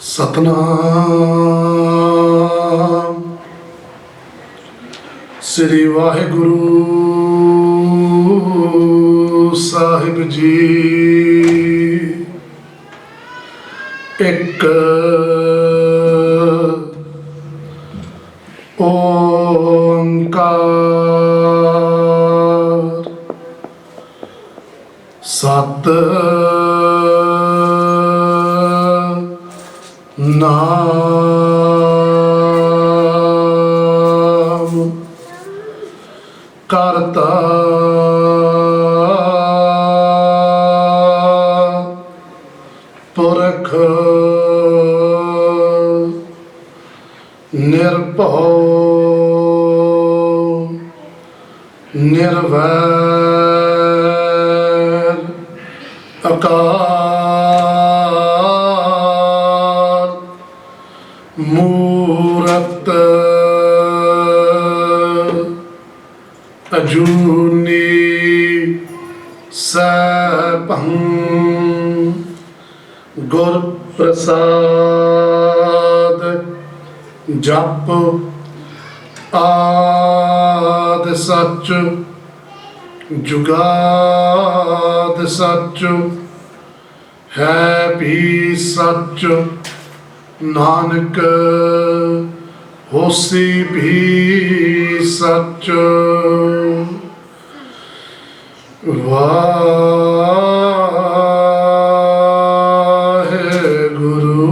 ਸਤਨਾਮ ਸ੍ਰੀ ਵਾਹਿਗੁਰੂ ਸਾਹਿਬ ਜੀ। ਇੱਕ ਓਂਕਾਰ ਸਤ ਨਾਮ ਕਰਤਾ ਪੁਰਖ ਨਿਰਭਉ ਨਿਰਵੈਰ ਅਕਾਲ ਮੂਰਤ ਅਜੂਨੀ ਸੈਭੰ ਗੁਰ ਪ੍ਰਸਾਦ ਜਪ ਆਦਿ ਸੱਚ ਜੁਗਾਦ ਸੱਚ ਹੈ ਵੀ ਸੱਚ ਨਾਨਕ ਹੋਸੀ ਵੀ ਸੱਚ। ਵਾਹਿਗੁਰੂ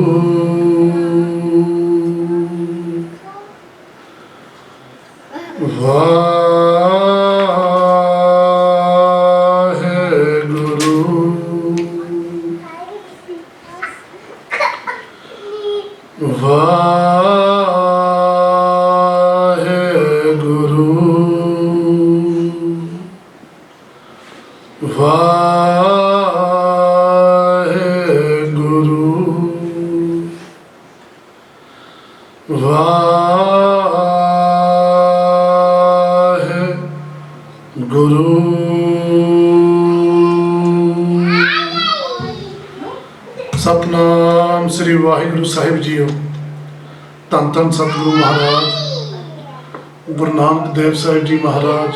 ਸਤਨਾਮ ਸ੍ਰੀ ਵਾਹਿਗੁਰੂ ਸਾਹਿਬ ਜੀਓ। ਧੰਨ ਧੰਨ ਸਤਿਗੁਰੂ ਮਹਾਰਾਜ ਗੁਰੂ ਨਾਨਕ ਦੇਵ ਸਾਹਿਬ ਜੀ ਮਹਾਰਾਜ,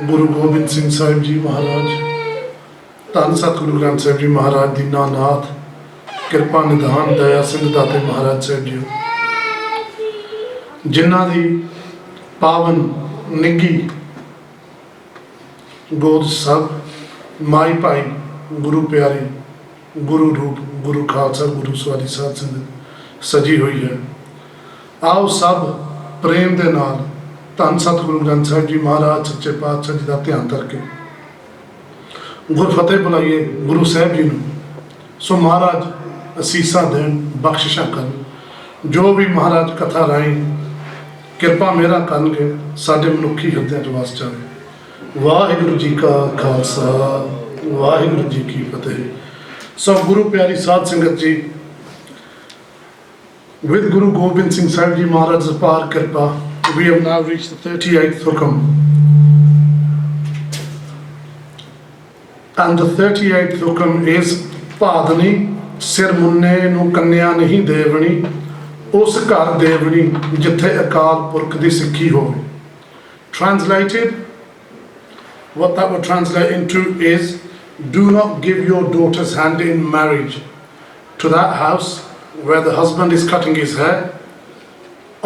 ਗੁਰੂ ਗੋਬਿੰਦ ਸਿੰਘ ਸਾਹਿਬ ਜੀ ਮਹਾਰਾਜ, ਧੰਨ ਸਤਿਗੁਰੂ ਗ੍ਰੰਥ ਸਾਹਿਬ ਜੀ ਮਹਾਰਾਜ ਦੀਨਾਨਾਥ ਕਿਰਪਾ ਨਿਧਾਨ ਦਇਆ ਸਿੰਘ ਦਾਤੇ ਮਹਾਰਾਜ ਸਾਹਿਬ ਜੀ, ਜਿਨ੍ਹਾਂ ਦੀ ਪਾਵਨ ਨਿੱਘੀ ਗੋਦ ਸਭ ਮਾਈ ਭਾਈ ਗੁਰੂ ਪਿਆਰੇ ਗੁਰੂ ਰੂਪ ਗੁਰੂ ਖਾਲਸਾ ਗੁਰੂ ਸਵਾਰੀ ਸਾਧ ਸੰਗਤ ਸਜੀ ਹੋਈ ਹੈ। ਆਓ ਸਭ ਪ੍ਰੇਮ ਦੇ ਨਾਲ ਧੰਨ ਸਤਿਗੁਰੂ ਗ੍ਰੰਥ ਸਾਹਿਬ ਜੀ ਮਹਾਰਾਜ ਸੱਚੇ ਪਾਤਸ਼ਾਹ ਜੀ ਦਾ ਧਿਆਨ ਕਰਕੇ ਗੁਰਫਤਿਹ ਬੁਲਾਈਏ ਗੁਰੂ ਸਾਹਿਬ ਜੀ ਨੂੰ। ਸੋ ਮਹਾਰਾਜ ਅਸੀਸਾਂ ਦੇਣ, ਬਖਸ਼ਿਸ਼ਾਂ ਕਰਨ, ਜੋ ਵੀ ਮਹਾਰਾਜ ਕਥਾ ਰਾਹੀਂ ਕਿਰਪਾ ਮੇਰਾ ਕਰਨਗੇ ਸਾਡੇ ਮਨੁੱਖੀ ਹਿਰਦਿਆਂ 'ਚ ਵਸ ਜਾਵੇ। ਵਾਹਿਗੁਰੂ ਜੀ ਕਾ ਖਾਲਸਾ ਵਾਹਿਗੁਰੂ ਜੀ ਕੀ ਫਤਿਹ। ਸੋ ਗੁਰੂ ਪਿਆਰੀ ਸਾਧ ਸੰਗਤ ਜੀ, with Guru Gobind Singh Sahib Ji Maharaj's apar kirpa, we have now reached the 38th Hukam. And the 38th Hukam is Padani ਸਿਰ ਮੁੰਨੇ ਨੂੰ ਕੰਨਿਆ ਨਹੀਂ ਦੇਵਣੀ, ਉਸ ਘਰ ਦੇਵਣੀ ਜਿੱਥੇ ਅਕਾਲ ਪੁਰਖ ਦੀ ਸਿੱਖੀ ਹੋਵੇ। Translated, what that would translate into is, do not give your daughter's hand in marriage to that house where the husband is cutting his hair.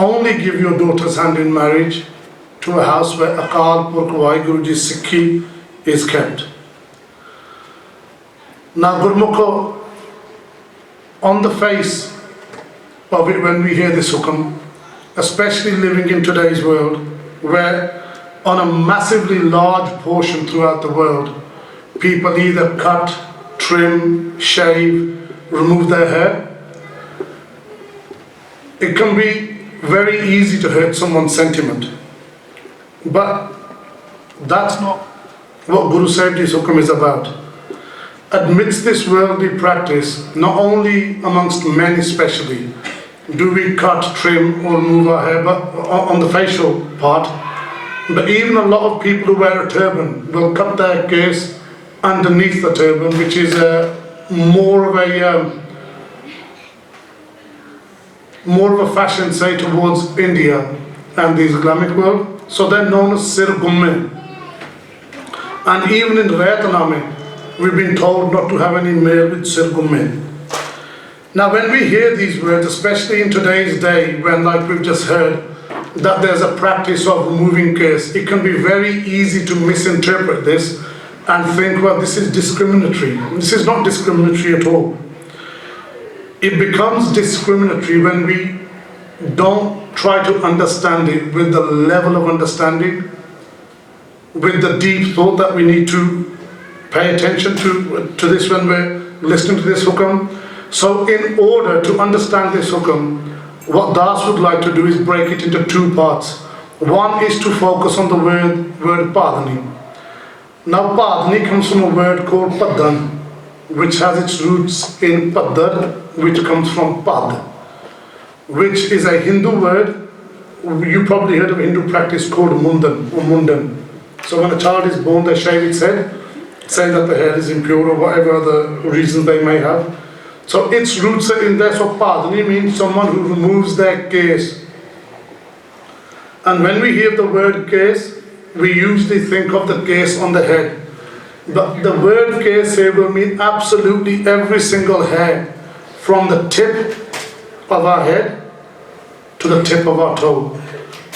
Only give your daughter's hand in marriage to a house where Akal Purukh Vaheguru Ji Sikhi is kept. Now Gurmukho, on the face of it when we hear this hukam, especially living in today's world where on a massively large portion throughout the world people either cut, trim, shave, remove their hair, it can be very easy to hurt someone's sentiment. But that's not what Guru Sahib Ji's hukam is about. Amidst this worldly practice, not only amongst men especially, do we cut, trim or remove our hair, but on the facial part. But even a lot of people who wear a turban will cut their case underneath the turban, which is more of a fashion, say, towards India and the Islamic world. So they're known as sir gumme. And even in Vietnam, we've been told not to have any male with sir gumme. Now when we hear these words, especially in today's day, when, like we've just heard, that there's a practice of removing case, it can be very easy to misinterpret this and think, well, this is discriminatory. This is not discriminatory at all. It becomes discriminatory when we don't try to understand it with the level of understanding, with the deep thought that we need to pay attention to this when we're listening to this hukam. So in order to understand this hukam, what Das would like to do is break it into two parts. One is to focus on the word padani. Now padani comes from a word called paddan, which has its roots in paddar, which comes from pad, which is a Hindu word. You probably heard of a Hindu practice called mundan or mundan. So when a child is born, they shave its head, saying that the hair is impure or whatever other reasons they may have. So its roots are in there. So padani means someone who removes their case. And when we hear the word case, we usually think of the case on the head. But the word case here will mean absolutely every single hair, from the tip of our head to the tip of our toe.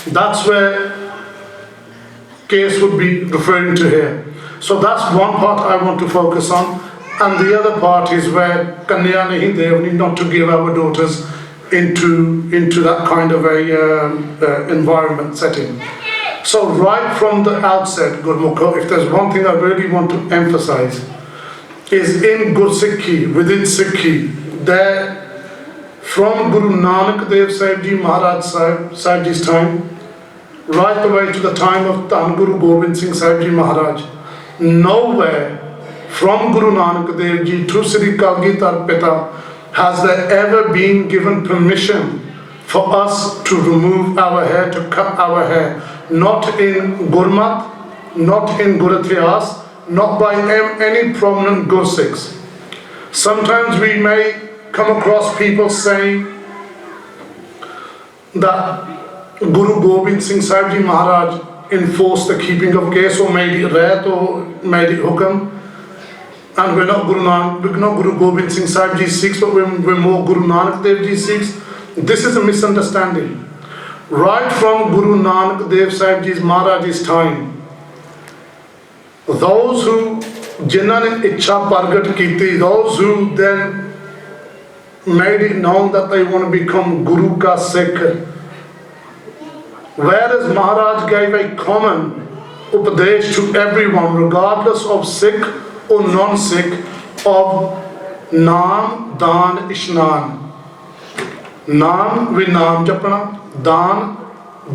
That's where case would be referring to here. So that's one part I want to focus on. And the other part is where kanaiaa nahi daevni, not to give our daughters into that kind of a environment setting. So right from the outset, Gurmukh, if there's one thing I really want to emphasize, is in Gursikhi, within Sikhi, there, from Guru Nanak Dev Sahib Ji, Maharaj Sahib Ji's time, right the way to the time of Dhan Guru Gobind Singh Sahib Ji Maharaj, nowhere from Guru Nanak Dev Ji to Sri Kalgitar Pita has there ever been given permission for us to remove our hair, to cut our hair. Not in Gurmat, not in Guratias, not by any prominent Gursikhs. Sometimes we may come across people saying that Guru Gobind Singh Sahib Ji Maharaj enforced the keeping of case, or made it ret, or made it hukam. And we're not Guru Gobind Singh Sahib Ji's Sikhs, but we're more Guru Nanak Dev Ji's Sikhs. This is a misunderstanding. Right from Guru Nanak Dev Sahib Ji's Maharaj's time, those who जिन्हों ने इच्छा प्रगट की, those who then made it known that they want to become Guru ka Sikh, whereas Maharaj gave a common upadesh to everyone, regardless of Sikh or non-Sikh, of Naam, Daan, Ishnan. Naam, we Naam Japana. Daan,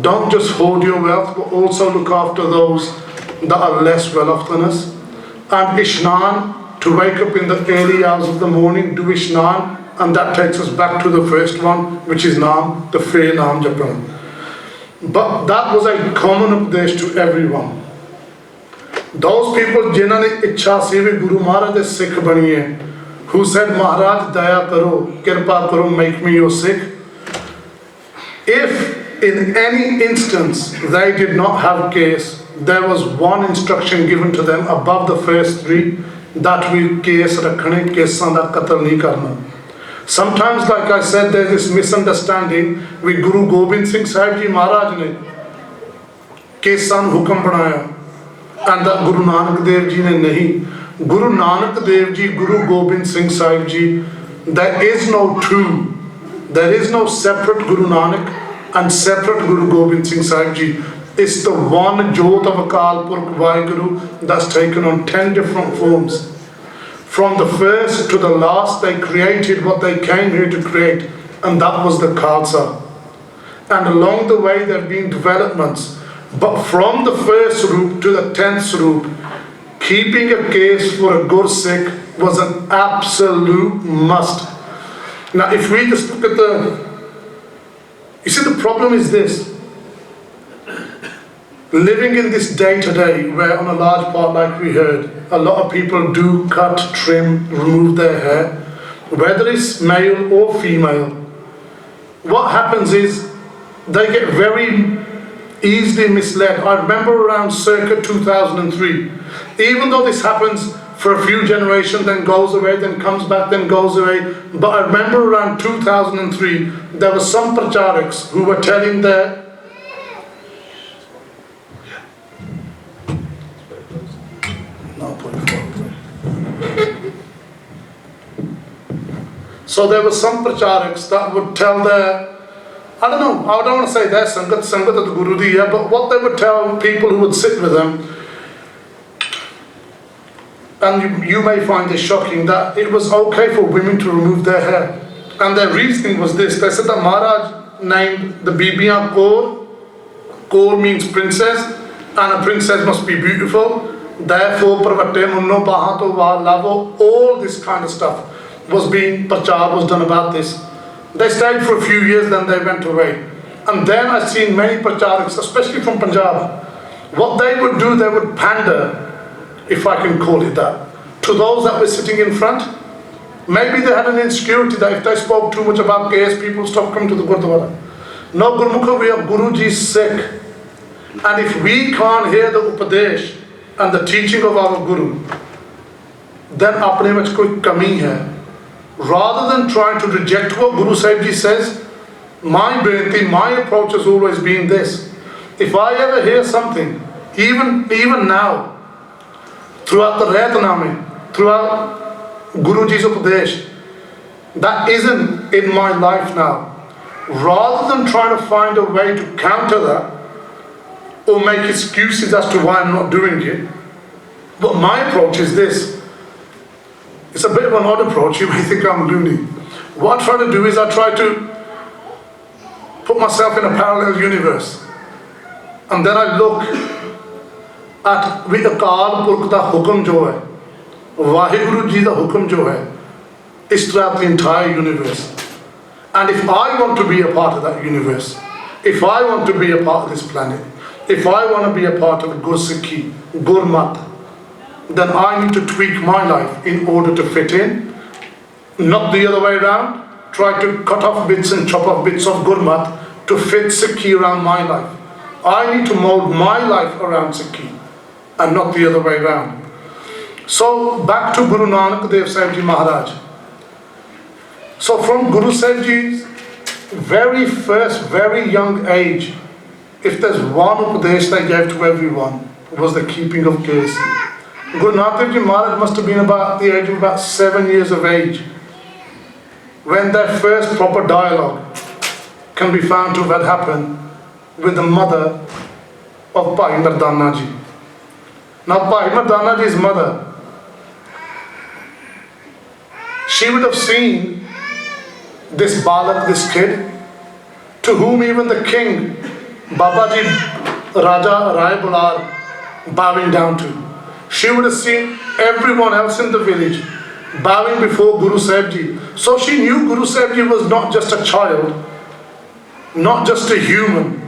don't just hoard your wealth, but also look after those that are less well off than us. And Ishnan, to wake up in the early hours of the morning, do Ishnan, and that takes us back to the first one, which is Naam, the fair Naam Japana. But that was a common upadesh to everyone. Those people जिन्हों ने इच्छा से भी Guru Maharaj Sikh बनी है, who said, Maharaj daya karo, kirpa karo, make me your Sikh. If in any instance they did not have case, there was one instruction given to them above the first three, that we case rakhne, kesan da qatl nahi karna. Sometimes, like I said, there is this misunderstanding with Guru Gobind Singh Sahib Ji Maharaj ne kesan hukam banaya, and that Guru Nanak Dev Ji ne nahi. Guru Nanak Dev Ji, Guru Gobind Singh Sahib Ji, there is no two. There is no separate Guru Nanak and separate Guru Gobind Singh Sahib Ji. It's the one Jot of Akal Purukh Vaheguru that's taken on 10 different forms. From the first to the last, they created what they came here to create, and that was the Khalsa. And along the way there have been developments. But from the first Swarup to the 10th Swarup, keeping a case for a Gursikh was an absolute must. Now if we just look at You see, the problem is this. Living in this day to day, where on a large part, like we heard, a lot of people do cut, trim, remove their hair, whether it's male or female, what happens is they get very easily misled. I remember around circa 2003, even though this happens for a few generations, then goes away, then comes back, then goes away, but I remember around 2003, there were some pracharaks who were telling their So there were some pracharaks that would tell their, I don't want to say their sangat of the Guru di hai, but what they would tell people who would sit with them, and you may find this shocking, that it was okay for women to remove their hair. And their reasoning was this. They said that Maharaj named the Bibiyan Kaur. Kaur means princess, and a princess must be beautiful. Therefore, Pravatte Munno Bahato Va Lavo, all this kind of stuff was being, prachar was done about this. They stayed for a few years, then they went away. And then I've seen many pracharaks, especially from Punjab, what they would do, they would pander, if I can call it that, to those that were sitting in front. Maybe they had an insecurity that if they spoke too much about KS, people stopped coming to the Gurdwara. No, Gurmukha, we are Guruji's Sikh. And if we can't hear the Upadesh and the teaching of our Guru, then apne vich koi kami hai. Rather than trying to reject what Guru Sahib Ji says, my approach has always been this. If I ever hear something, even now, throughout the Raitaname, throughout Guruji's Upadesh, that isn't in my life now, rather than trying to find a way to counter that, or make excuses as to why I'm not doing it, but my approach is this. It's a bit of an odd approach, you may think I'm loony. What I try to do is I try to put myself in a parallel universe. And then I look at the Akal Purukh da Hukam jo hai, Vaheguru Ji da Hukam jo hai, is throughout the entire universe. And if I want to be a part of that universe, if I want to be a part of this planet, if I want to be a part of Gur Sikhi, Gurmat, then I need to tweak my life in order to fit in, not the other way around, try to cut off bits and chop off bits of Gurmat to fit Sikhi around my life. I need to mold my life around Sikhi and not the other way around. So back to Guru Nanak Dev Sahib Ji Maharaj. So from Guru Sahib Ji's very first, very young age, if there's one Upadesh they gave to everyone, was the keeping of case. Guru Nanak Dev Ji Maharaj must have been about the age of about 7 years of age when their first proper dialogue can be found to have happened with the mother of Bhai Mardana Ji. Now Bhai Mardana Ji's mother, she would have seen this balak, this kid, to whom even the king, Babaji Raja Rai Bular, bowing down to. She would have seen everyone else in the village bowing before Guru Sahib Ji. So she knew Guru Sahib Ji was not just a child, not just a human,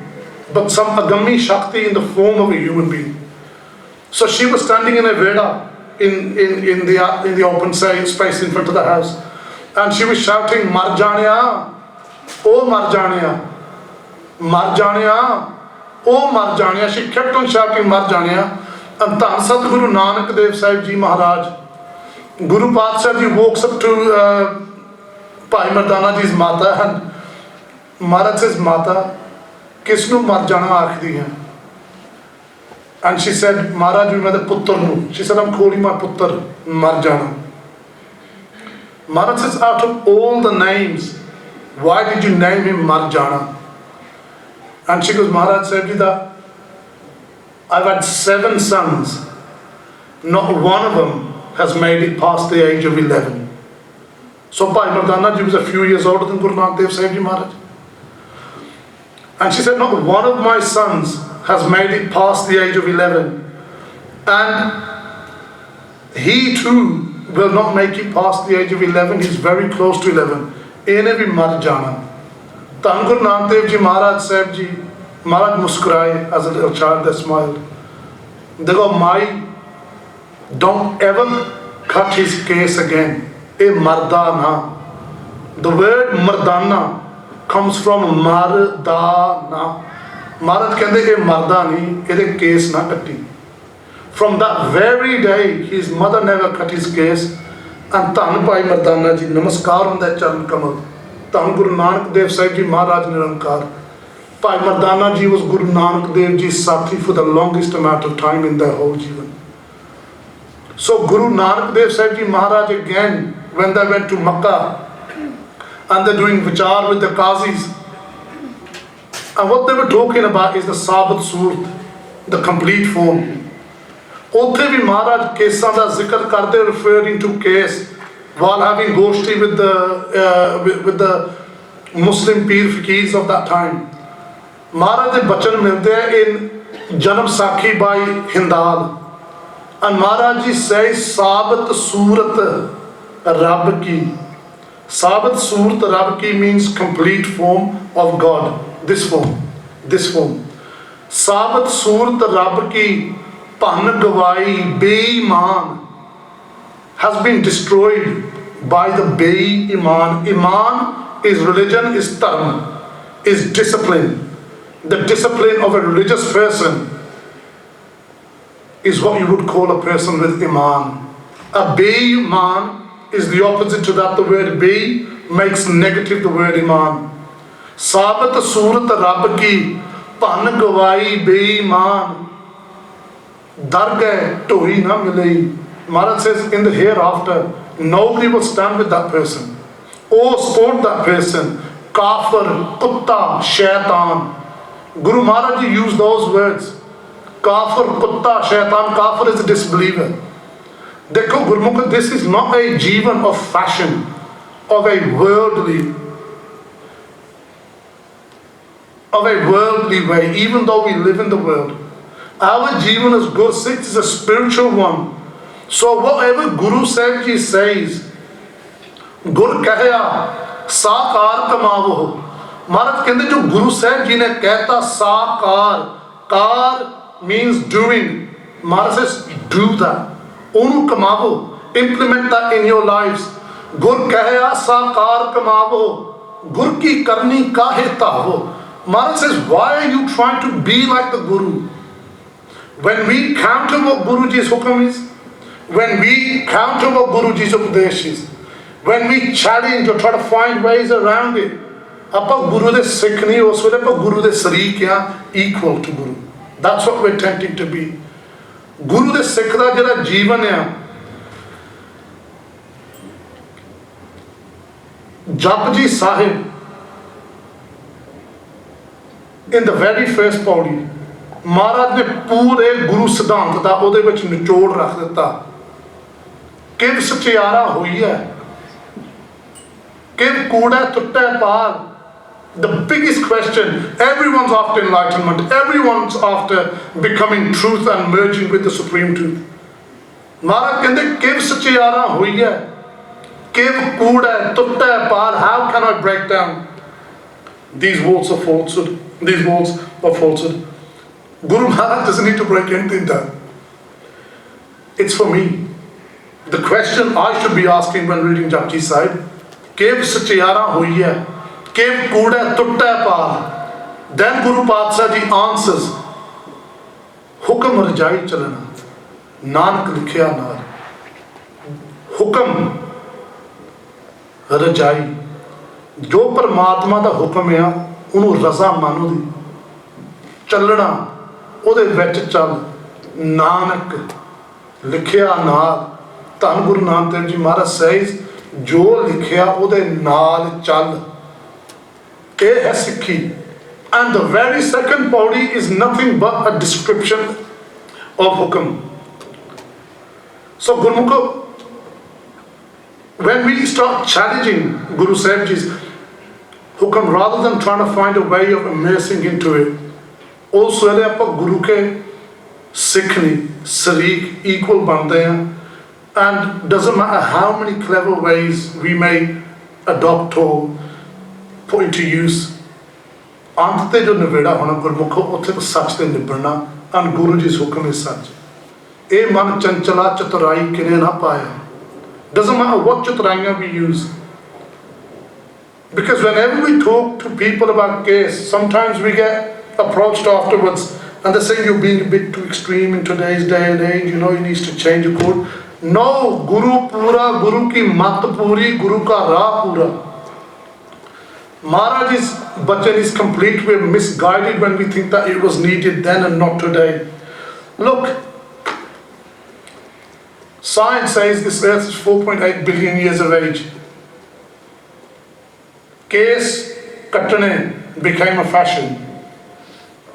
but some agami shakti in the form of a human being. So she was standing in a veda in the open space in front of the house, and she was shouting, "Mar janeya, oh Mar janeya, Mar janeya, oh Mar janeya." She kept on shouting Mar janeya. And Dhan Sat Guru Nanak Dev Sahib Ji Maharaj, Guru Padshah Ji walks up to Bhai Mardana Ji's Mata, and Maharaj says, "Mata, kisnu mar jana aakhdi hai?" And she said, "Maharaj, we made puttar nu." She said, "I'm calling my puttar Mar jana." Maharaj says, "Out of all the names, why did you name him Mar jana?" And she goes, "Maharaj Sahib Ji, that I've had 7 sons, not one of them has made it past the age of 11. So Bhai Mardana Ji was a few years older than Guru Nanak Dev Sahib Ji Maharaj. And she said, not one of my sons has made it past the age of 11. And he too will not make it past the age of 11. He's very close to 11. Ene bhi mar jana. ਧੰਨ ਗੁਰੂ ਨਾਨਕ ਦੇਵ ਜੀ ਮਹਾਰਾਜ Sahib ji, Maharaj muskuraye as a little child, they smiled. They go, Mai, don't ever cut his case again. A mardana. The word mardana comes from mardana. Maharaj kende a mardani, ede case na katti. From that very day, his mother never cut his case. And Dhan Bhai Mardana ji, namaskar on that charan kamal. Dhan Guru Nanak Dev Sahib ji Maharaj Nirankar. Bhai Mardana ji was Guru Nanak Dev Ji's Sathi for the longest amount of time in their whole Jivan. So Guru Nanak Dev Sahib ji Maharaj again, when they went to Makkah and they're doing vichar with the Qazis, and what they were talking about is the Sabat Surat, the complete form. Uthe bhi Maharaj kesan da zikr karte, referring to case while having goshti with the Muslim Peer Fakirs of that time. Maharaj de bachan milte hai in Janam Sakhi by Hindal, and Maharaj ji says Sabat Surat Rab ki. Sabat Surat Rab ki means complete form of God. This form. Sabat Surat Rab ki pan gawai beiman has been destroyed by the Iman. Iman is religion, is dharma, is discipline. The discipline of a religious person is what you would call a person with Iman. A Beiman is the opposite to that. The word Bei makes negative the word Iman. Sabat Surat Rab ki pan gawai Beiman dargah tohi na milei. Maharaj says in the hereafter, nobody will stand with that person or support that person. Kafir, kutta, shaitan. Guru Maharaj ji used those words. Kafir, kutta, shaitan. Kafir is a disbeliever. Dekho Gurmukh, this is not a jivan of fashion, of a worldly way, even though we live in the world. Our jivan as Guru Sikhs is a spiritual one. So whatever Guru Sahib Ji says, Gur kahya, saakar kamavo. Maharaj kende jo Guru Sahib Ji ne kehta saakar, kar means doing. Maharaj says do that. Onu kamavo, implement that in your lives. Gur kahya, saakar kamavo. Gur ki karni kahe tavo. Maharaj says, why are you trying to be like the Guru? When we counter what Guruji's hukam is, when we counter what Guruji's upadesh is, when we challenge or try to find ways around it, ਆਪਾਂ ਗੁਰੂ ਦੇ ਸਿੱਖ ਨਹੀਂ, ਉਸ ਵੇਲੇ ਆਪਾਂ ਗੁਰੂ ਦੇ ਸ਼ਰੀਕ ਆ, equal to Guru. That's what we're attempting to be. ਗੁਰੂ ਦੇ ਸਿੱਖ ਦਾ ਜਿਹੜਾ ਜੀਵਨ ਆ, Japji Sahib, in the very first paudi, ਮਹਾਰਾਜ ਨੇ ਪੂਰੇ ਗੁਰੂ ਸਿਧਾਂਤ ਦਾ ਉਹਦੇ ਵਿੱਚ ਨਿਚੋੜ ਰੱਖ ਦਿੱਤਾ. ਕਿਵ ਸਚਿਆਰਾ ਹੋਈ ਹੈ, ਕਿਵ ਕੂੜਾ ਟੁੱਟੇ ਪਾਰ. The biggest question, everyone's after enlightenment, everyone's after becoming truth and merging with the supreme truth. Maharaj ਕਹਿੰਦੇ ਕਿਵ ਸਚਿਆਰਾ ਹੋਈ ਹੈ, ਕਿਵ ਕੂੜਾ ਟੁੱਟੇ ਪਾਰ. How can I break down these walls of falsehood? These walls of falsehood. Guru Maharaj doesn't need to break anything down. It's for me. The question I should be asking when reading Japji Sahib, Kev Sachiara Hoiya, Kev Kuda Tutta Par. Then Guru Patsha Ji answers, Hukam Rajai Chalana, Nanak Likhya Nar. Hukam Rajai, जो परमात्मा का हुक्म है उन्होंने रजा मानो दी, चलना ਉਹਦੇ ਵਿੱਚ ਚੱਲ, ਨਾਨਕ ਲਿਖਿਆ ਨਾਲ. ਧੰਨ ਗੁਰੂ ਨਾਨਕ ਦੇਵ ਜੀ ਮਹਾਰਾਜ says, ਜੋ ਲਿਖਿਆ ਉਹਦੇ ਨਾਲ ਚੱਲ. ਇਹ ਹੈ ਸਿੱਖੀ. And the very second paudi is nothing but a description of hukam. So Gurmukh, when we start challenging Guru Sahib Ji's hukam, rather than trying to find a way of immersing into it, ਉਸ ਵੇਲੇ ਆਪਾਂ ਗੁਰੂ ਕੇ ਸਿੱਖ ਨਹੀਂ, ਸ਼ਰੀਕ, equal ਬਣਦੇ ਹਾਂ. And doesn't matter how many clever ways we may adopt or put into use, अंत ते जो नवेड़ा होना गुरमुखो उत्थे तो सच ते निबड़ना and Guruji's hukam is such. ए मन चंचला चतुराई किने ना पाया. Doesn't matter what chaturaiya we use. Because whenever we talk to people about case, sometimes we get approached afterwards and they say you're being a bit too extreme in today's day and age, you know, you need to change your code. No, Guru pura, Guru ki mat puri, Guru ka ra pura. Maharaj's bachan is complete. We're misguided when we think that it was needed then and not today. Look, science says this earth is 4.8 billion years of age. Case kattane became a fashion.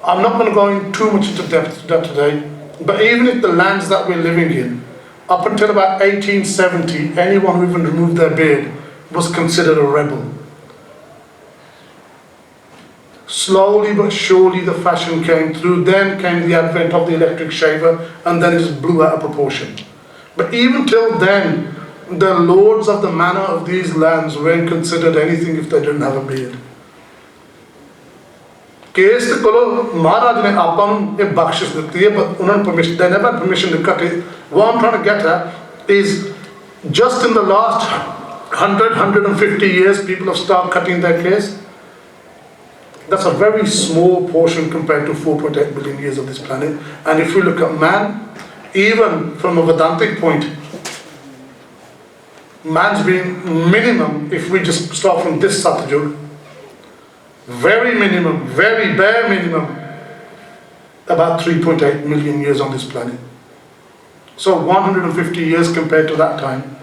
I'm not going to go in too much into depth to that today, but even if the lands that we're living in, up until about 1870, anyone who even removed their beard was considered a rebel. Slowly but surely the fashion came through, then came the advent of the electric shaver, and then it just blew out of proportion. But even till then, the lords of the manor of these lands weren't considered anything if they didn't have a beard. Case the kolo Maharaj ne apan a bakshish diti, but unan permission, they never had permission to cut it. What I'm trying to get at is just in the last 150 years, people have started cutting their case. That's a very small portion compared to 4.8 billion years of this planet. And if we look at man, even from a Vedantic point, man's been minimum, if we just start from this Satyug, very minimum, very bare minimum, about 3.8 million years on this planet. So 150 years compared to that time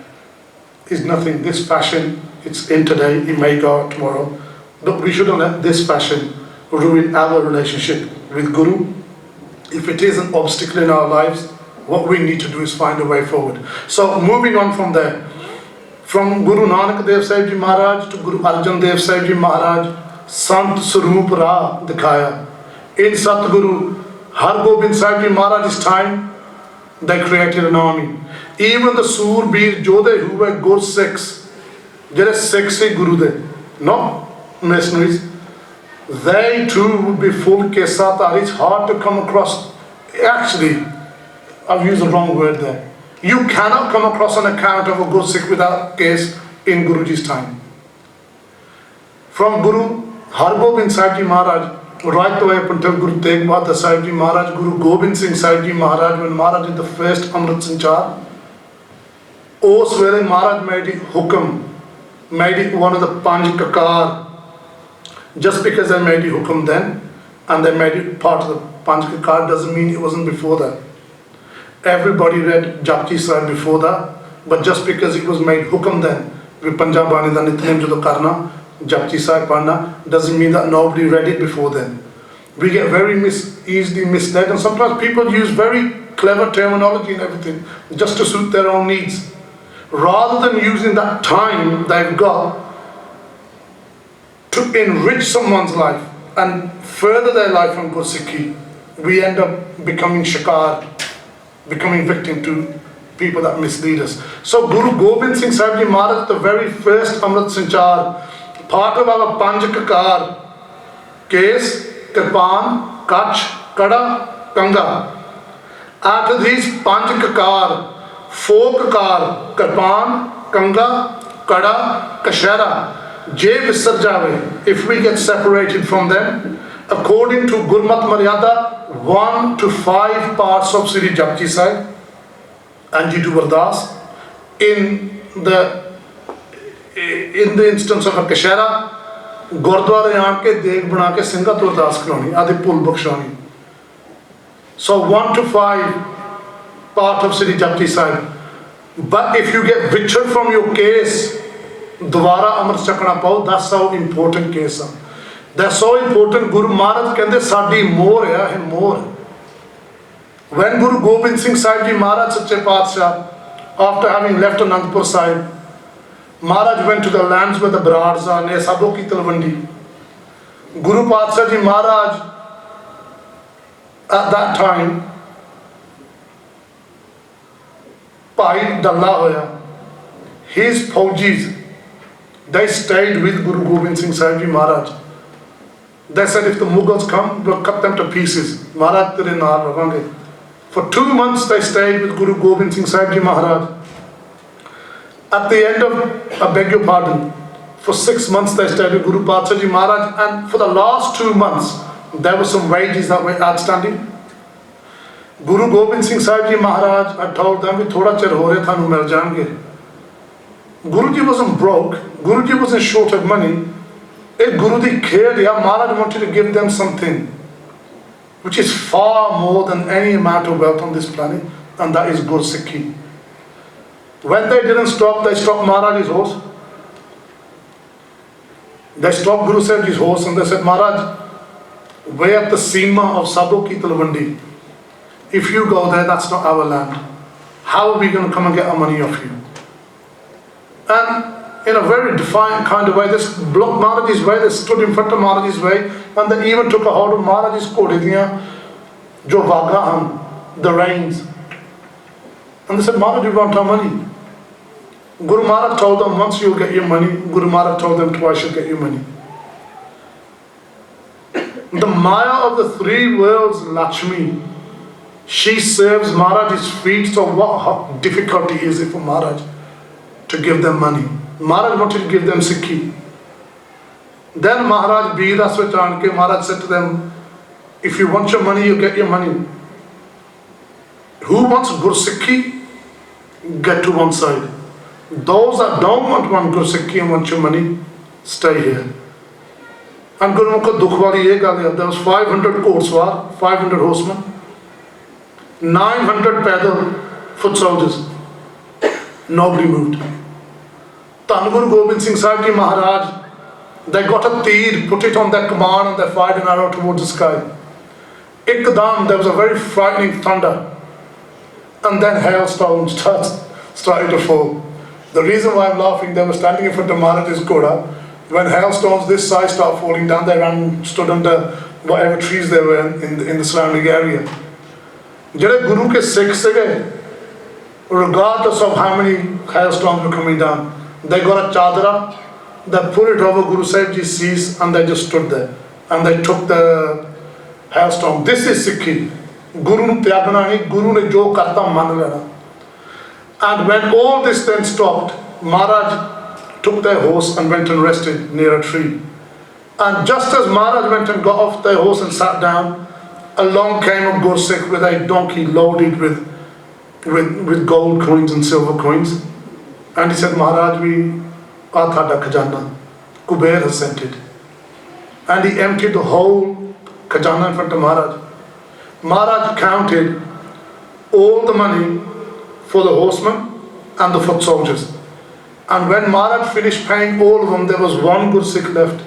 is nothing. This fashion, it's in today, it may go out tomorrow. But we shouldn't let this fashion ruin our relationship with Guru. If it is an obstacle in our lives, what we need to do is find a way forward. So moving on from there, from Guru Nanak Dev Sahib Ji Maharaj to Guru Arjan Dev Sahib Ji Maharaj, Sant Saroop Ra dikhaya. In Satguru Har Gobind Sahib Ji Maharaj's time, they created an army. Even the Surbir Jodhe who were Gur Sikhs, there are Sikhs in Guru De, no mercenaries, they too would be full kesatar. It's hard to come across, actually, I've used the wrong word there. You cannot come across an account of a Gur Sikh without case in Guruji's time. From Guru Har Gobind Sahib Ji Maharaj, right the way up until Guru Tegh Bahadur Sahib Ji Maharaj, Guru Gobind Singh Sahib Ji Maharaj, when Maharaj did the first Amrit Sanchar, us vele Maharaj made it hukam, made it one of the Panj Kakar. Just because they made it hukam then, and they made it part of the Panj Kakar, doesn't mean it wasn't before that. Everybody read Japji Sahib before that, but just because it was made hukam then, with Panjabani da Nitnem Judo Karna, Japji Sahib Parna, doesn't mean that nobody read it before then. We get very easily misled, and sometimes people use very clever terminology and everything just to suit their own needs. Rather than using that time they've got to enrich someone's life and further their life on Gursikhi, we end up becoming shikar, becoming victim to people that mislead us. So Guru Gobind Singh Sahib Ji Maharaj, the very first Amrit Sanchar, part of our Panj Kakar, Kes, Kirpan, Kach, Kada, Kanga. Out of these Panj Kakar, 4 Kakar, Kirpan, Kanga, Kada, Kashera, Je Visar Jave, if we get separated from them, according to Gurmat Maryada, 1 to 5 parts of Sri Japji Sahib and Jitu Vardas. In the instance of a Kashera, Gurdwara Yanke, Deg Banake, Singat Vardas Kroni, Adi Pul Bhakshani. So 1 to 5 part of Sri Japji Sahib. But if you get victual from your case, Dwara Amar Chakna Pau, that's how important case are. They're so important. Guru Maharaj kende sadi more hai more. When Guru Gobind Singh Sahib Ji Maharaj Sache Paatshah, after having left Anandpur Sahib, Maharaj went to the lands where the Brahars are, ne Sabo ki Talwandi. Guru Paatshah Ji Maharaj at that time, Bhai Dalla hoya, his Faujis, they stayed with Guru Gobind Singh Sahib Ji Maharaj. They said, if the Mughals come, we'll cut them to pieces. Maharaj tere naal rahange. For 2 months they stayed with Guru Gobind Singh Sahib Ji Maharaj. At the end of, I beg your pardon, for 6 months they stayed with Guru Padshah Ji Maharaj, and for the last 2 months there were some wages that were outstanding. Guru Gobind Singh Sahib Ji Maharaj had told them, "Vi thoda chir ho raha thanu mil jayenge." Guruji wasn't broke, Guruji wasn't short of money. If Guruji cared, Maharaj wanted to give them something which is far more than any amount of wealth on this planet, and that is Gur Sikhi. When they didn't stop, they stopped Maharaj's horse. They stopped Guru Sahib Ji's horse and they said, "Maharaj, we're at the seema of Sabha ki Talwandi. If you go there, that's not our land. How are we going to come and get our money off you?" And in a very defiant kind of way, they blocked Maharaj's way, they stood in front of Maharaj's way, and they even took a hold of Maharaj's kode diyan, jo vaga han, the reins. And they said, "Maharaj, we want our money." Guru Maharaj told them, "Once you'll get your money." Guru Maharaj told them, "Twice you'll get your money." The Maya of the 3 worlds, Lakshmi, she serves Maharaj's feet, so what difficulty is it for Maharaj to give them money? Maharaj wanted to give them Sikhi. Then Maharaj Veer Aswachanke, Maharaj said to them, "If you want your money, you get your money. Who wants Gur Sikhi? Get to one side. Those that don't want Gur Sikhi and want your money, stay here." And Guru ko dukh wali ye gal hai, there was 500 Ghoswar, 500 horsemen, 900 pedal foot soldiers. Nobody moved. Dhan Guru Gobind Singh Sahib Ji Maharaj, they got a teer, put it on their kaman, and they fired an arrow towards the sky. Ikdam, there was a very frightening thunder, and then hailstones started to fall. The reason why I'm laughing, they were standing in front of Maharaj's Ghoda. When hailstones this size started falling down, they ran, stood under whatever trees there were in the surrounding area. Jere Guru ke Sikh sige, regardless of how many hailstones were coming down, they got a chadra, they put it over Guru Sahib Ji's seas, and they just stood there, and they took the hailstone. This is Sikhi. Guru nu tyagna nahi, Guru ne jo karta man lena. And when all this then stopped, Maharaj took their horse and went and rested near a tree. And just as Maharaj went and got off their horse and sat down, along came a Gursikh with a donkey loaded with gold coins and silver coins. And he said, "Maharaj, we are thada khajana." Kuber has sent it. And he emptied the whole khajana in front of Maharaj. Maharaj counted all the money for the horsemen and the foot soldiers. And when Maharaj finished paying all of them, there was one Gursikh left.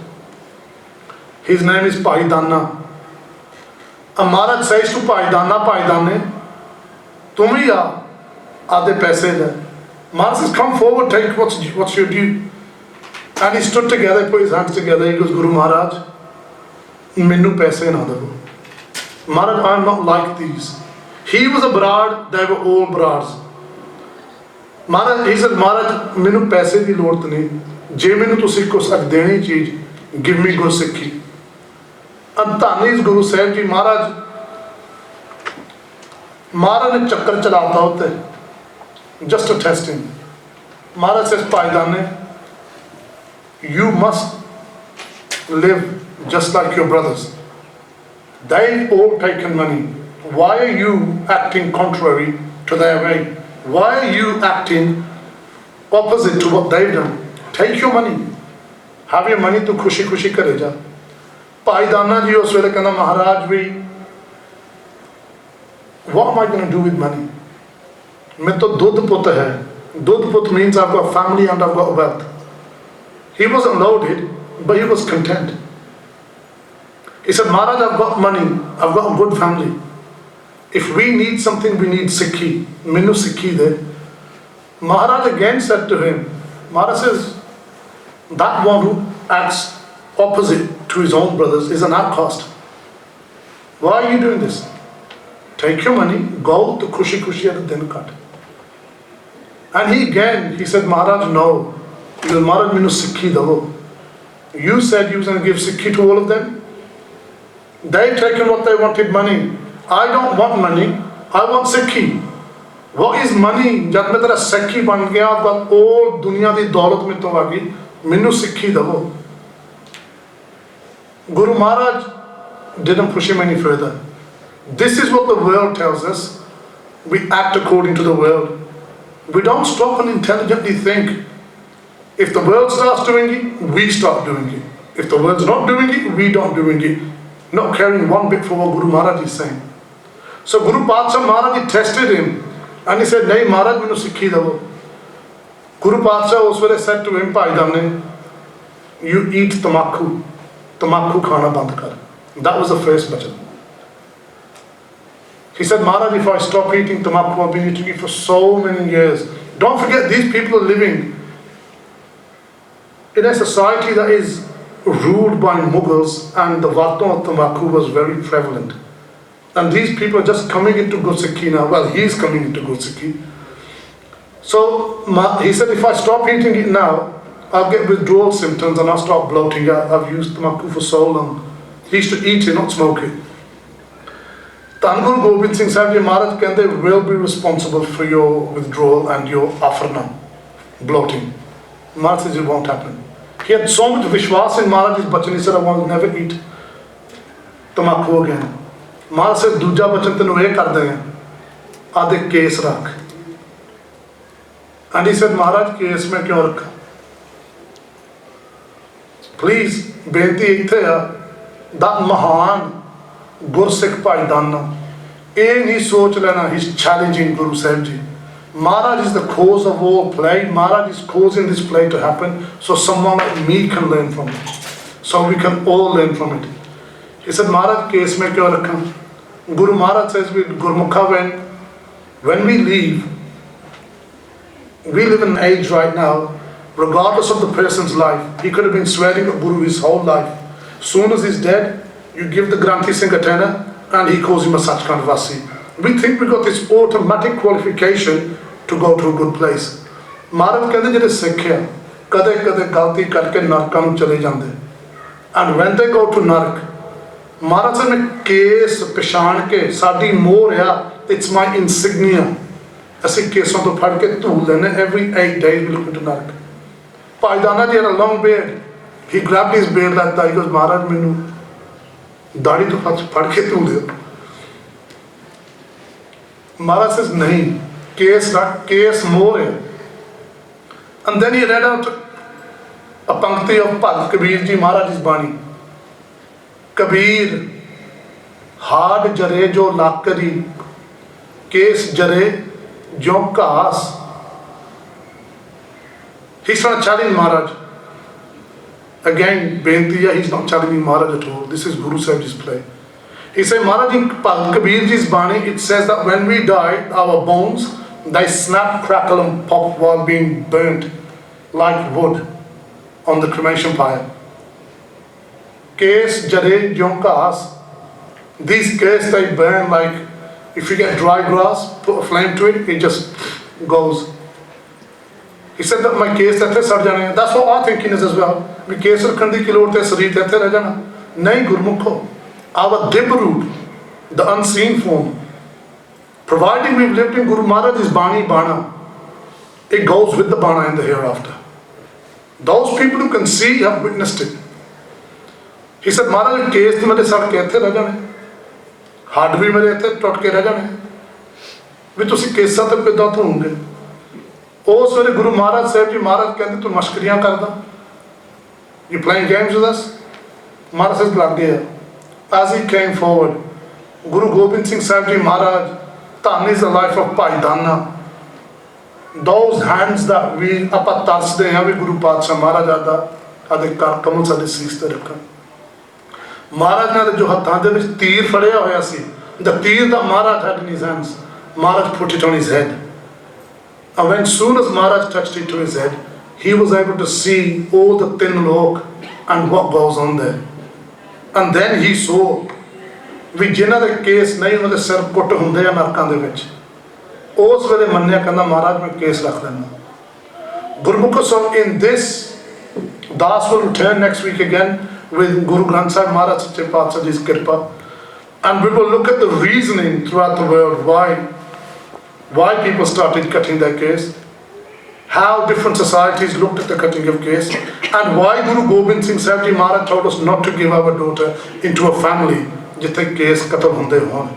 His name is Bhai Dana. And Maharaj says to Bhai Dana, "Bhai Dane, tum hi aa, aadhe paise le." Maharaj says, "Come forward, take what's your due." And he stood together, put his hands together. He goes, "Guru Maharaj, menu paise na do." Maharaj, "I am not like these." He was a Brad, they were all Brads. Maharaj, he said, "Maharaj, menu paise di lord nahi. Je menu tusi kuch daeni cheez, give me Gur Sikhi." And dhan is Guru Sahib Ji Maharaj. Maharaj ne chakkar chalata hote, just to test him. Maharaj says, "Bhai Dane, you must live just like your brothers. They've all taken money. Why are you acting contrary to their way? Why are you acting opposite to what they've done? Take your money. Have your money to khushi khushi kare ja." Bhai Dana ji us vele kehna, "Maharaj, what am I going to do with money? Main to dudh put hai." Dudh put means I've got family and I've got wealth. He wasn't loaded, but he was content. He said, "Maharaj, I've got money, I've got a good family. If we need something, we need Sikhi. Minu Sikhi de." Maharaj again said to him, Maharaj says, "That one who acts opposite to his own brothers is an outcast. Why are you doing this? Take your money, go to khushi khushi at the din cut." And he said, "Maharaj, no." He said, "Maharaj, minu Sikhi davo." You said you was going to give Sikhi to all of them. They've taken what they wanted, money. I don't want money, I want Sikhi. What is money? जब मैं तेरा सिक्खी बन गया, बस all दुनिया की दौलत में तो आ गई, मैनू सिक्खी दवो. Guru Maharaj didn't push him any further. This is what the world tells us. We act according to the world. We don't stop and intelligently think. If the world starts doing it, we start doing it. If the world's not doing it, we don't doing it. Not caring one bit for what Guru Maharaj is saying. So Guru Padshah Maharaj, he tested him and he said, "Nahi Maharaj, mainu sikhi davo." Guru Padshah us wele said to him, "Bhai Damne, you eat tamakhu. Tamakhu khana band kar." That was the first button. He said, "Maharaj, if I stop eating tamakhu, I've been eating it for so many years." Don't forget, these people are living in a society that is ruled by Mughals, and the vaton of tamakhu was very prevalent. And these people are just coming into Gursikhi now. Well, he's coming into Gursikhi. So he said, if I stop eating it now, I'll get withdrawal symptoms and I'll start bloating. I've used tamakhu for so long. He used to eat it, not smoke it. Dhan Guru Gobind Singh Sahib Ji Maharaj Kende will be responsible for your withdrawal and your afarna, bloating. Maharaj says it won't happen. He had so much vishwas in Maharaj's bachan, he said, I will never eat tamakhu again. Maharaj said, Duja bachan tenu eh kar de, aadhe case rakh. And he said, Maharaj, case mein kyon rakha? Please, benti itthe hai, that mahan Gursikh Bhai Dana, eh nahi soch lena, he's challenging Guru Sahib Ji. Maharaj is the cause of all plague. Maharaj is causing this plague to happen, so someone like me can learn from it. So we can all learn from it. He said, Maharaj, case mein kyon rakha? Guru Maharaj says with Gurmukha, when we leave, we live in an age right now, regardless of the person's life, he could have been swearing at Guru his whole life. Soon as he's dead, you give the Granthi Singh a tenner and he calls him a Sachkhand Vasi. We think we got this automatic qualification to go to a good place. Maharaj कहते जिहड़े सिख है कदे कदे गलती करके नरकां नूं चले जांदे, and when they go to नरक, Maharaj said मैं केस पछाण के साडी मोहर आ, it's my insignia, ਅਸੀਂ केसों तो फड़ के धूल लेने. Every 8 days we look into नरक. Bhai Dana ji had a long beard. He grabbed his beard like that. He goes, Maharaj, मैनू दाढ़ी तो फड़ के धूल दे. Maharaj says, nahi, case more hai. And then he read out a pankti of Bhai Kabir Ji Maharaj's Bani. Kabir, hard jare jo lakari, case jare jo kaas. He's trying to challenge Maharaj. Again, Bentiya, he's not challenging Maharaj at all. This is Guru Sahib's play. He said, Maharaj, in Kabir Ji's Bani, it says that when we die, our bones, they snap, crackle and pop while being burnt like wood on the cremation pyre. Case, jare, jonkas, these case they burn like, if you get dry grass, put a flame to it, it just goes. He said that my case that sar jane. That's what our thinking is as well. We case rakhan di ki lod te sareer te reh jana. Nahi Gurmukho. Our dib root, the unseen form, providing we've lived in Guru Maharaj's Bani Bana, it goes with the Bana in the hereafter. Those people who can see have witnessed it. He said, Maharaj, case to mere sar ke ithe reh jane, hard bhi mere ithe tut ke reh jane, vi tusi kesa te peda hoonge. Us wele Guru Maharaj Sahib Ji Maharaj kehte tu mashkariyan karda, you playing games with us? Maharaj says lag gaya. As he came forward, Guru Gobind Singh Sahib Ji Maharaj, Dhan is the life of Bhai Dana. Those hands that we apa tarsde hain, we Guru Padshah Maharaj ada ade kar kamal sade sees te rakha. Maharaj ne jo hathaं de vich teer fadya hoya si, the teer that Maharaj had in his hands, Maharaj put it on his head. And when soon as Maharaj touched it to his head, he was able to see all the thin lok and what goes on there. And then he saw ਵੀ ਜਿਨ੍ਹਾਂ ਦੇ case ਨਹੀਂ ਉਹਨਾਂ ਦੇ ਸਿਰ ਕੁੱਟ ਹੁੰਦੇ ਆ ਨਰਕਾਂ ਦੇ ਵਿੱਚ, ਉਸ ਵੇਲੇ ਮੰਨਿਆ ਕਹਿੰਦਾ ਮਹਾਰਾਜ ਮੈਂ ਕੇਸ ਰੱਖ ਦਿੰਦਾ. Gurmukh, so in this, Das will return next week again. with Guru Granth Sahib Maharaj Sache Paatshah Ji's Kirpa, and we will look at the reasoning throughout the world why people started cutting their case, how different societies looked at the cutting of case, and why Guru Gobind Singh Sahib Ji Maharaj told us not to give our daughter into a family jithe case katal hunde hon.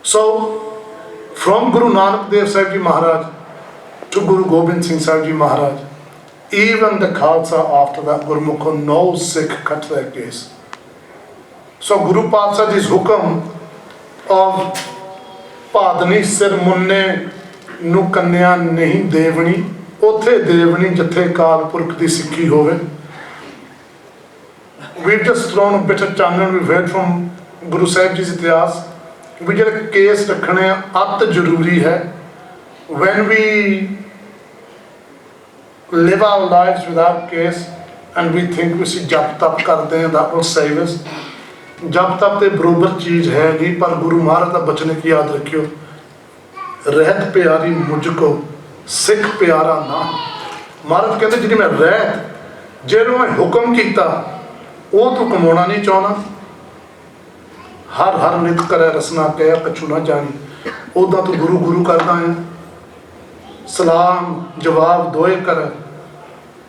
So from Guru Nanak Dev Sahib Ji Maharaj to Guru Gobind Singh Sahib Ji Maharaj, even the Khalsa after that, Gurmukh, no Sikh cut their case. So Guru Paatshah Ji's hukam of ਭਾਦਨੀ ਸਿਰ ਮੁੰਨੇ ਨੂੰ ਕੰਨਿਆ ਨਹੀਂ ਦੇਵਣੀ, ਉੱਥੇ ਦੇਵਣੀ ਜਿੱਥੇ ਅਕਾਲ ਪੁਰਖ ਦੀ ਸਿੱਖੀ ਹੋਵੇ. We've just thrown a bit of ਚਾਨਣ, we've heard from Guru Sahib ji ਦੇ ਇਤਿਹਾਸ ਵੀ ਜਿਹੜੇ ਕੇਸ ਰੱਖਣੇ ਆ ਅਤ ਜ਼ਰੂਰੀ ਹੈ. When we live our lives without case and we think we see ਜਪ ਤਪ ਕਰਦੇ ਹਾਂ, that will save us. ਜਪ ਤਪ ਤੇ ਬਰੋਬਰ ਚੀਜ਼ ਹੈ ਨਹੀਂ, ਪਰ ਗੁਰੂ ਮਹਾਰਾਜ ਦਾ ਬਚਨ ਇੱਕ ਯਾਦ ਰੱਖਿਓ, ਰਹਿਤ ਪਿਆਰੀ ਮੁਝ ਕੋ ਸਿੱਖ ਪਿਆਰਾ ਨਾ. ਮਹਾਰਾਜ ਕਹਿੰਦੇ ਜਿਹੜੀ ਮੈਂ ਰਹਿਤ, ਜਿਹਨੂੰ ਮੈਂ ਹੁਕਮ ਕੀਤਾ ਉਹ ਤੂੰ ਕਮਾਉਣਾ ਨਹੀਂ ਚਾਹੁੰਦਾ, ਹਰ ਹਰ ਨਿਤ ਕਰੇ ਰਸਨਾ ਕਹਿਆ ਕਛੂ ਨਾ ਜਾਣੀ, ਉੱਦਾਂ ਤੂੰ ਗੁਰੂ ਗੁਰੂ ਕਰਦਾ ਹੈ. ਸਲਾਮ ਜਵਾਬ ਦੋਏ ਕਰ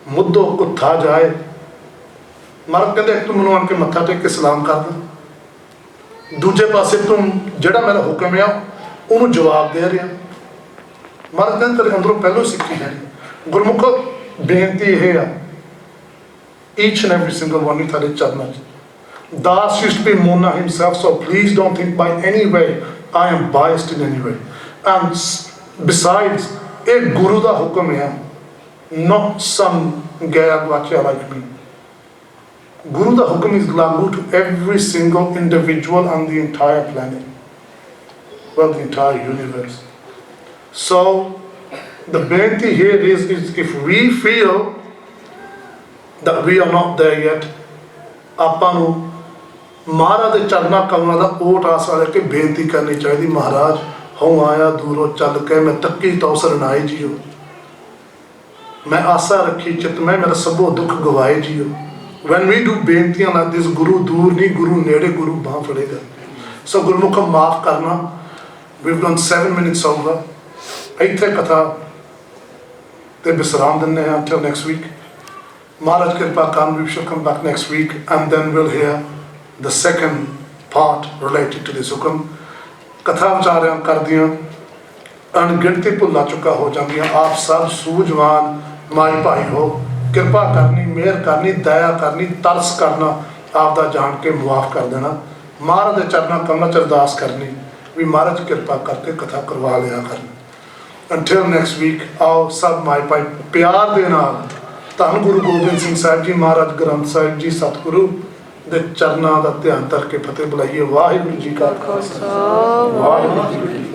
ਮੁੱਦੋ ਕੁੱਥਾ ਜਾਏ. ਮਹਾਰਾਜ ਕਹਿੰਦੇ ਇੱਕ ਤੂੰ ਮੈਨੂੰ ਆਣ ਕੇ ਮੱਥਾ ਟੇਕ ਕੇ ਸਲਾਮ ਕਰਦਾ, ਦੂਜੇ ਪਾਸੇ ਤੂੰ ਜਿਹੜਾ ਮੇਰਾ ਹੁਕਮ ਆ ਉਹਨੂੰ ਜਵਾਬ ਦੇ ਰਿਹਾ. ਮਹਾਰਾਜ ਕਹਿੰਦੇ ਤੇਰੇ ਅੰਦਰੋਂ ਪਹਿਲੋਂ ਸਿੱਖੀ ਹੈ. ਗੁਰਮੁਖ ਬੇਨਤੀ ਇਹ ਆ, each and every single one ਤੁਹਾਡੇ ਚਰਨਾਂ 'ਚ. Das used to be Mona himself, so please don't think by any way I am biased in any way. And besides, ਇਹ ਗੁਰੂ ਦਾ ਹੁਕਮ ਹੈ, not some ਗੈਰ ਵਾਚਿਆ like me. Guru the Hukam is lagu to every single individual on the entire planet, well, the entire universe. So the benti here is if we feel that we are not there yet, ਆਪਾਂ ਨੂੰ ਮਹਾਰਾਜ ਦੇ ਚਰਨਾਂ ਕਮਲਾਂ ਦਾ ਓਟ ਆਸਰਾ ਲੈ ਕੇ ਬੇਨਤੀ ਕਰਨੀ ਚਾਹੀਦੀ, ਮਹਾਰਾਜ ਹਉ ਆਇਆ ਦੂਰੋਂ ਚੱਲ ਕੇ ਮੈਂ ਤੱਕੀ ਤਉ ਸਰਨਾਏ ਜੀਓ, ਮੈਂ ਆਸਾ ਰੱਖੀ ਚਿਤ ਮੈਂ ਮੇਰਾ ਸਭੋ ਦੁੱਖ ਗਵਾਏ ਜੀਓ. When we do ਬੇਨਤੀਆਂ like this, ਗੁਰੂ ਦੂਰ ਨਹੀਂ, ਗੁਰੂ ਨੇੜੇ, ਗੁਰੂ ਬਾਂਹ ਫੜੇਗਾ. ਸੋ ਗੁਰਮੁਖ ਮਾਫ ਕਰਨਾ. We've done 7 minutes over. ਇੱਥੇ ਕਥਾ ਤੇ ਵਿਸਰਾਮ ਦਿੰਦੇ ਹਾਂ until next week. ਮਹਾਰਾਜ ਕਿਰਪਾ ਕਰਨ, we shall come back next week and then we'll hear the second part related to this ਹੁਕਮ. ਕਥਾ ਵਿਚਾਰਿਆਂ ਕਰਦਿਆਂ ਅਣਗਿਣਤੀ ਭੁੱਲਾਂ ਚੁੱਕਾ ਹੋ ਜਾਂਦੀਆਂ. ਆਪ ਸਭ ਸੂਝਵਾਨ ਮਾਈ ਭਾਈ ਹੋ, ਕਿਰਪਾ ਕਰਨੀ, ਮਿਹਰ ਕਰਨੀ, ਦਇਆ ਕਰਨੀ, ਤਰਸ ਕਰਨਾ, ਆਪ ਦਾ ਜਾਣ ਕੇ ਮੁਆਫ ਕਰ ਦੇਣਾ. ਮਹਾਰਾਜ ਦੇ ਚਰਨਾਂ ਕਮਲਾਂ 'ਚ ਅਰਦਾਸ ਕਰਨੀ ਵੀ ਮਹਾਰਾਜ ਕਿਰਪਾ ਕਰਕੇ ਕਥਾ ਕਰਵਾ ਲਿਆ ਕਰਨ. Until next week, ਆਓ ਸਭ ਮਾਈ ਭਾਈ ਪਿਆਰ ਦੇ ਨਾਲ ਧੰਨ ਗੁਰੂ ਗੋਬਿੰਦ ਸਿੰਘ ਸਾਹਿਬ ਜੀ ਮਹਾਰਾਜ ਗ੍ਰੰਥ ਸਾਹਿਬ ਜੀ ਸਤਿਗੁਰੂ ਦੇ ਚਰਨਾਂ ਦਾ ਧਿਆਨ ਧਰ ਕੇ ਫਤਿਹ ਬੁਲਾਈਏ. ਵਾਹਿਗੁਰੂ ਜੀ ਕਾ ਖਾਲਸਾ, ਵਾਹਿਗੁਰੂ ਜੀ ਕੀ ਫਤਿਹ.